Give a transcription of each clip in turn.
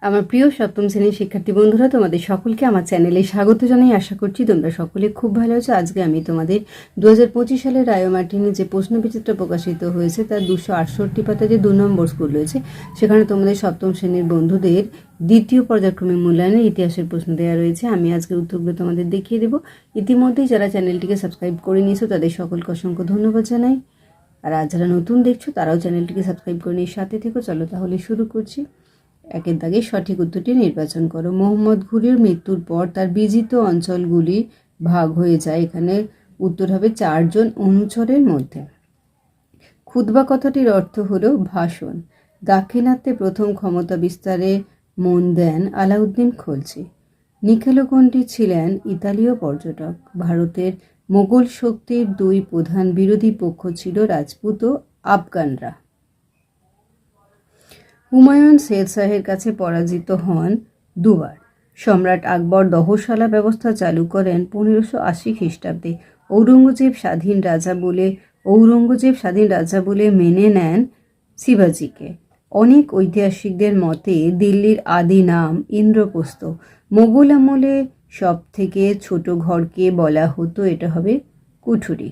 আমার প্রিয় সপ্তম শ্রেণীর শিক্ষার্থী বন্ধুরা, তোমাদের সকলকে আমার চ্যানেলে স্বাগত জানাই। আশা করছি তোমরা সকলে খুব ভালো আছো। আজকে আমি তোমাদের 2025 সালের রায়ো মার্টিনে যে প্রশ্নবিচিত্র প্রকাশিত হয়েছে তার 268 পাতা যে 2 নম্বর স্কুল রয়েছে, সেখানে তোমাদের সপ্তম শ্রেণীর বন্ধুদের দ্বিতীয় পর্যায়ক্রমিক মূল্যায়নের ইতিহাসের প্রশ্ন দেওয়া রয়েছে। আমি আজকে উত্তরগুলো তোমাদের দেখিয়ে দেবো। ইতিমধ্যেই যারা চ্যানেলটিকে সাবস্ক্রাইব করে নিয়েছো তাদের সকলকে অসংখ্য ধন্যবাদ জানাই। আর যারা নতুন দেখছো তারাও চ্যানেলটিকে সাবস্ক্রাইব করে নিয়ে সাথে থেকো। চলো তাহলে শুরু করছি। একের দাগে সঠিক উত্তরটি নির্বাচন করো। মোহাম্মদ ঘুরির মৃত্যুর পর তার বিজিত অঞ্চলগুলি ভাগ হয়ে যায়। এখানে উত্তর হবে 4 জন অনুচরের মধ্যে। খুতবা কথাটির অর্থ হলো ভাষণ। দাক্ষিণাত্যে প্রথম ক্ষমতা বিস্তারে মন দেন আলাউদ্দিন খলজি। নিখেলকোনটি ছিলেন ইতালীয় পর্যটক। ভারতের মোগল শক্তির 2 প্রধান বিরোধী পক্ষ ছিল রাজপুত ও আফগানরা। হুমায়ুন শেরশাহের কাছে পরাজিত হন 2 বার। সম্রাট আকবর দহশালা ব্যবস্থা চালু করেন 1580 খ্রিস্টাব্দে। ঔরঙ্গজেব স্বাধীন রাজা বলে মেনে নেন শিবাজিকে। অনেক ঐতিহাসিকদের মতে দিল্লির আদি নাম ইন্দ্রপ্রস্থ। মোগল আমলে সব থেকে ছোট ঘরকে বলা হতো, এটা হবে কুঠুরি।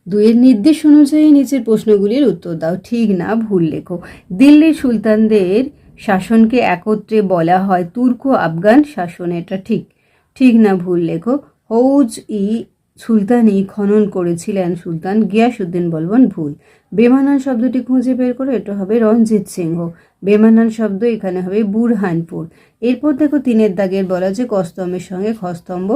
2 নির্দেশ অনুযায়ী নিচের প্রশ্নগুলির উত্তর দাও। ঠিক না ভুল লেখো। দিল্লির সুলতানদের শাসনকে একত্রে বলা হয় তুর্কো আফগান শাসন, এটা ঠিক না ভুল লেখো। হৌজ-ই সুলতানি খনন করেছিলেন সুলতান গিয়াসউদ্দিন বলবন, ভুল। বেমানান শব্দটি খুঁজে বের করো, এটা হবে রঞ্জিত সিংহ। বেমানান শব্দ এখানে হবে বুরহানপুর। এরপর দেখো 3 দাগের বলা যে কস্তম্ভের সঙ্গে খস্তম্ভ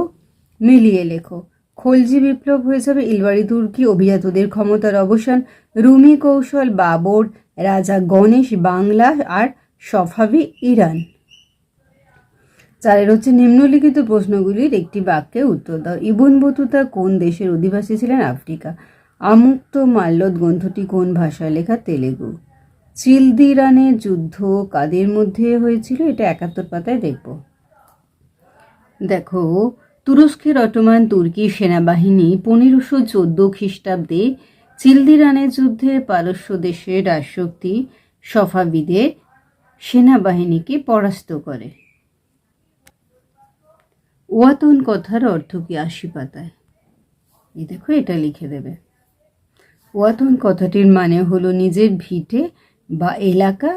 মিলিয়ে লেখো। খলজি বিপ্লব হয়ে যাবে ইলবাড়ি তুর্কি, অভিজাতদের ক্ষমতার অবসান, রুমি কৌশল, বাবর, রাজা গণেশ বাংলা আর সফাবি ইরান। 4 হচ্ছে নিম্নলিখিত প্রশ্নগুলির একটি বাক্যে উত্তর দাও। ইবন বতুতা কোন দেশের অধিবাসী ছিলেন? আফ্রিকা। আমুক্ত মাল্যদ গ্রন্থটি কোন ভাষায় লেখা? তেলেগু। চিলদিরানের যুদ্ধ কাদের মধ্যে হয়েছিল? এটা 71 পাতায় দেখব। দেখো, তুরস্কের অটোমান তুর্কি সেনাবাহিনী 1514 খ্রিস্টাব্দে চিলদিরানের যুদ্ধে পারস্য দেশের রাজশক্তি সফাবিদের সেনাবাহিনীকে পরাস্ত করে। ওয়াতন কথার অর্থ কি? 80 পাতায়। এই দেখো, এটা লিখে দেবে। ওয়াতন কথাটির মানে হলো নিজের ভিটে বা এলাকা,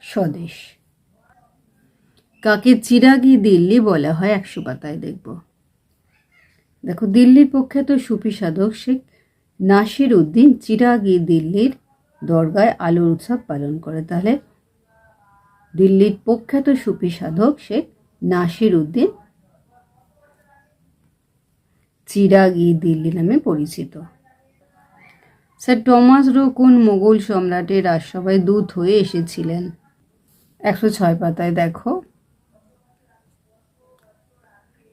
স্বদেশ। কাকে চিরাগি দিল্লি বলা হয়? 100 পাতায় দেখব। দেখো, দিল্লির প্রখ্যাত সুফি সাধক শেখ নাসির উদ্দিন চিরাগি দিল্লির দরগায় আলোর উৎসব পালন করে। তাহলে দিল্লির প্রখ্যাত সুফি সাধক শেখ নাসির উদ্দিন চিরাগি দিল্লি নামে পরিচিত। স্যার টমাস রো কোন মোগল সম্রাটের রাজসভায় দূত হয়ে এসেছিলেন? 106 পাতায় দেখো।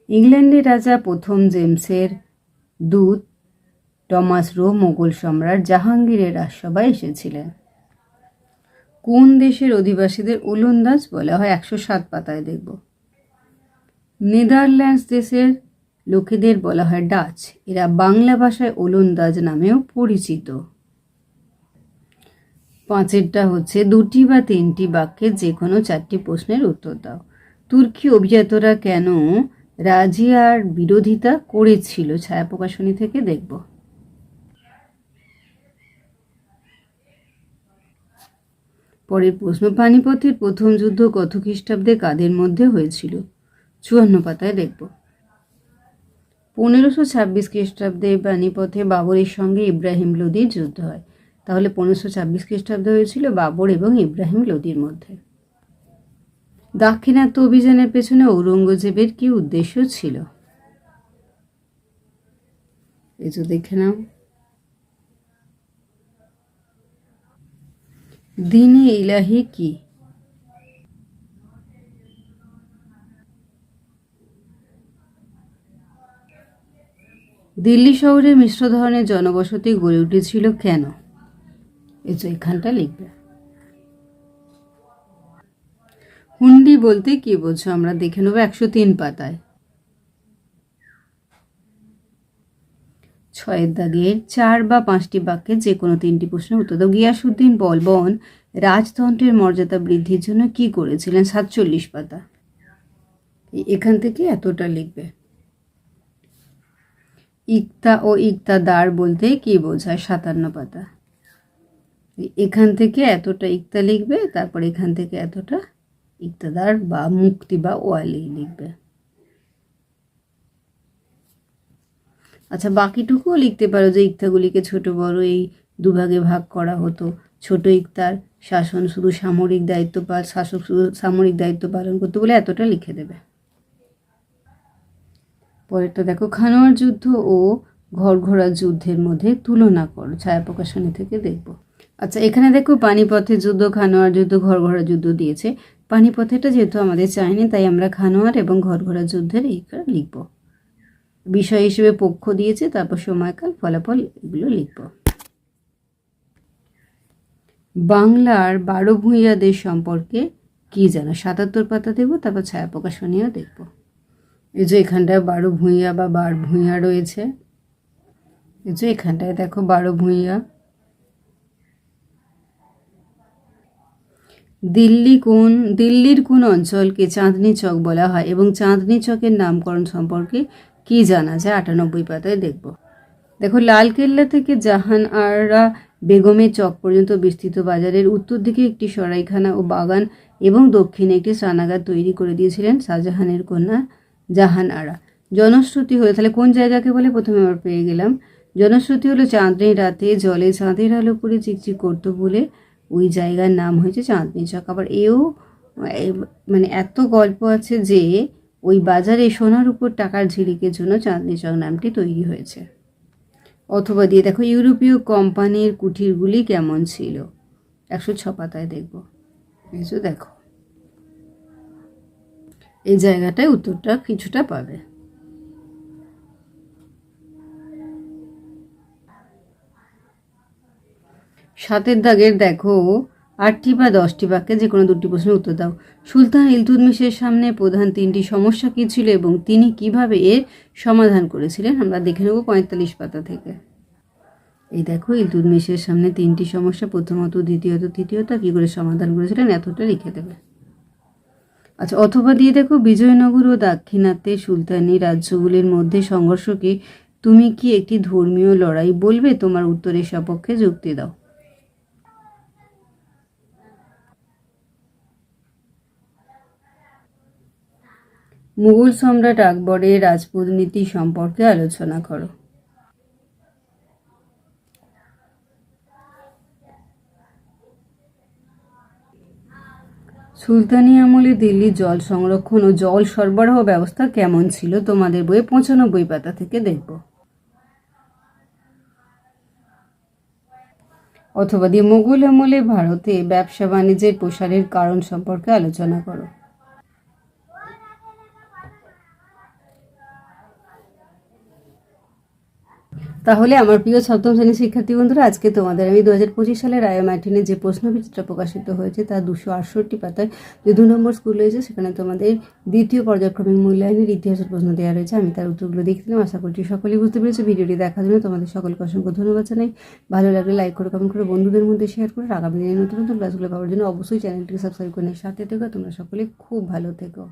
ইংল্যান্ডের রাজা প্রথম জেমসের দূত টমাস রো মোগল সম্রাট জাহাঙ্গীরের রাজসভায় এসেছিলেন। কোন দেশের অধিবাসীদের ওলন্দাজ বলা হয়? 107 পাতায় দেখব। নেদারল্যান্ডস দেশের লোকেদের বলা হয় ডাচ। এরা বাংলা ভাষায় ওলন্দাজ নামেও পরিচিত। 5 হচ্ছে 2টি বা 3টি বাক্যে যে কোনো 4টি প্রশ্নের উত্তর দাও। তুর্কি অভিজাতরা কেন রাজিয়ার বিরোধিতা করেছিল? ছায়া প্রকাশনী থেকে দেখব। পরের প্রশ্ন, পানিপথের প্রথম যুদ্ধ কত খ্রিস্টাব্দে কাদের মধ্যে হয়েছিল? 54 পাতায় দেখব। 1526 খ্রিস্টাব্দে পানিপথে বাবরের সঙ্গে ইব্রাহিম লোদির যুদ্ধ হয়। তাহলে 1526 খ্রিস্টাব্দে হয়েছিল বাবর এবং ইব্রাহিম লোদির মধ্যে। দাক্ষিণাত্য অভিযানের পেছনে ঔরঙ্গজেবের কি উদ্দেশ্য ছিল? এই যে দেখে নাও। দিনে ইলাহি কি? দিল্লি শহরে মিশ্র ধরনের জনবসতি গড়ে উঠেছিল কেন? এই যে এখানটা লিখবে। হুন্ডি বলতে কি বোঝো? আমরা দেখে নেব 103 পাতায়। 6 দাগের 4 বা 5টি বাক্যে যে কোনো 3টি প্রশ্নের উত্তর দাও। গিয়াসউদ্দিন বলবন রাজতন্ত্রের মর্যাদা বৃদ্ধির জন্য কি করেছিলেন? 47 পাতা। এখান থেকে এতটা লিখবে। ইক্তা ও ইক্তাদার বলতে কি বোঝায়? 57 পাতা। এখান থেকে এতটা ইক্তা লিখবে, তারপর এখান থেকে এতটা ইক্তাদার বা মুক্তি বা ওয়ালি লিখবে। আচ্ছা, বাকিটুকুও লিখতে পারো যে ইক্তাগুলিকে ছোট বড় এই দুভাগে ভাগ করা হতো। ছোট ইক্তার শাসন শুধু সামরিক দায়িত্ব শাসক শুধু সামরিক দায়িত্ব পালন করতে, বলে এতটা লিখে দেবে। পরেরটা দেখো, খানোয়ার যুদ্ধ ও ঘরঘোড়া যুদ্ধের মধ্যে তুলনা করো। ছায়া প্রকাশনী থেকে দেখব। আচ্ছা, এখানে দেখো পানিপথের যুদ্ধ, খানোয়ার যুদ্ধ, ঘরঘোড়া যুদ্ধ দিয়েছে। পানিপথেটা যেহেতু আমাদের চাইনি, তাই আমরা খানোয়ার এবং ঘরঘোড়া যুদ্ধের এইখানে লিখব। বিষয় হিসেবে পক্ষ দিয়েছে, তারপর সময়কাল, ফলাফল, এগুলো লিখব। বাংলার 12 ভূঁইয়াদের সম্পর্কে কি জানো? 77 পাতা দেবো, তারপর ছায়া প্রকাশনীও দেখব। এই যে এখানটায় 12 ভূঁইয়া বা 12 ভূঁইয়া রয়েছে। এই যে এখানটায় দেখো 12 ভূঁইয়া। দিল্লির কোন অঞ্চলকে চাঁদনি চক বলা হয় এবং চাঁদনি চকের নামকরণ সম্পর্কে কি জানা যায়? 98 পাতায় দেখব। দেখো, লালকেল্লা থেকে জাহান আরা বেগমের চক পর্যন্ত বিস্তৃত বাজারের উত্তর দিকে একটি সরাইখানা ও বাগান এবং দক্ষিণে একটি স্নানাগার তৈরি করে দিয়েছিলেন শাহজাহানের কন্যা জাহান আরা। জনশ্রুতি হলো, তাহলে কোন জায়গাকে বলে? প্রথমে আমরা পেয়ে গেলাম। জনশ্রুতি হলো চাঁদনি রাতে জলে চাঁদের আলো পড়ে চিকচিক করতো বলে ওই জায়গার নাম হয়েছে চাঁদনি চক। আবার মানে এত গল্প আছে যে ওই বাজারে সোনার উপর টাকার ঝিলিকের জন্য চাঁদনি চক নামটি তৈরি হয়েছে। অথবা দিয়ে দেখো, ইউরোপীয় কোম্পানির কুঠিরগুলি কেমন ছিল? 106 পাতায় দেখব। এই যে দেখো, এই জায়গাটায় উত্তরটা কিছুটা পাবে। সাতের দাগের দেখো, 8টি বা 10টি বাক্যে যে কোনো 2টি প্রশ্নের উত্তর দাও। সুলতান ইলতুৎমিশের সামনে প্রধান 3টি সমস্যা কী ছিল এবং তিনি কিভাবে এর সমাধান করেছিলেন? আমরা দেখে নেব 45 পাতা থেকে। এই দেখো, ইলতুৎমিশের সামনে 3টি সমস্যা, প্রথমত, দ্বিতীয়ত, তৃতীয়ত, কী করে সমাধান করেছিলেন এতটা লিখে দেবে। আচ্ছা, অথবা দিয়ে দেখো, বিজয়নগর ও দাক্ষিণাত্যের সুলতানি রাজ্যগুলির মধ্যে সংঘর্ষকে তুমি কি একটি ধর্মীয় লড়াই বলবে? তোমার উত্তরের সপক্ষে যুক্তি দাও। মুঘল সম্রাট আকবরের রাজপুত নীতি সম্পর্কে আলোচনা করো। সুলতানি আমলে দিল্লির জল সংরক্ষণ ও জল সরবরাহ ব্যবস্থা কেমন ছিল? তোমাদের বইয়ে 95 পাতা থেকে দেখব। অথবা দিয়ে, মুঘল আমলে ভারতে ব্যবসা বাণিজ্যের প্রসারের কারণ সম্পর্কে আলোচনা করো। তাহলে আমার প্রিয় সপ্তম শ্রেণীর শিক্ষার্থী বন্ধুরা, আজকে তোমাদের আমি 2025 সালের রায় ম্যাটিনে যে প্রশ্নবিচিত্রা প্রকাশিত হয়েছে তার 268 পাতায় যে 2 নম্বর স্কুল রয়েছে, সেখানে তোমাদের দ্বিতীয় পর্যায়ক্রমিক মূল্যায়নের ইতিহাসের প্রশ্ন দেওয়া রয়েছে। আমি তার উত্তরগুলো দেখছিলাম, আশা করছি সকলেই বুঝতে পেরেছে। ভিডিওটি দেখার জন্য তোমাদের সকলকে অসংখ্য ধন্যবাদ জানাই। ভালো লাগলে লাইক করে, কমেন্ট করে, বন্ধুদের মধ্যে শেয়ার করে, আগামী দিনে নতুন নতুন ক্লাসগুলো পাওয়ার জন্য অবশ্যই চ্যানেলটিকে সাবস্ক্রাইব করে সাথে থেকো। তোমরা সকলে খুব ভালো থেকো।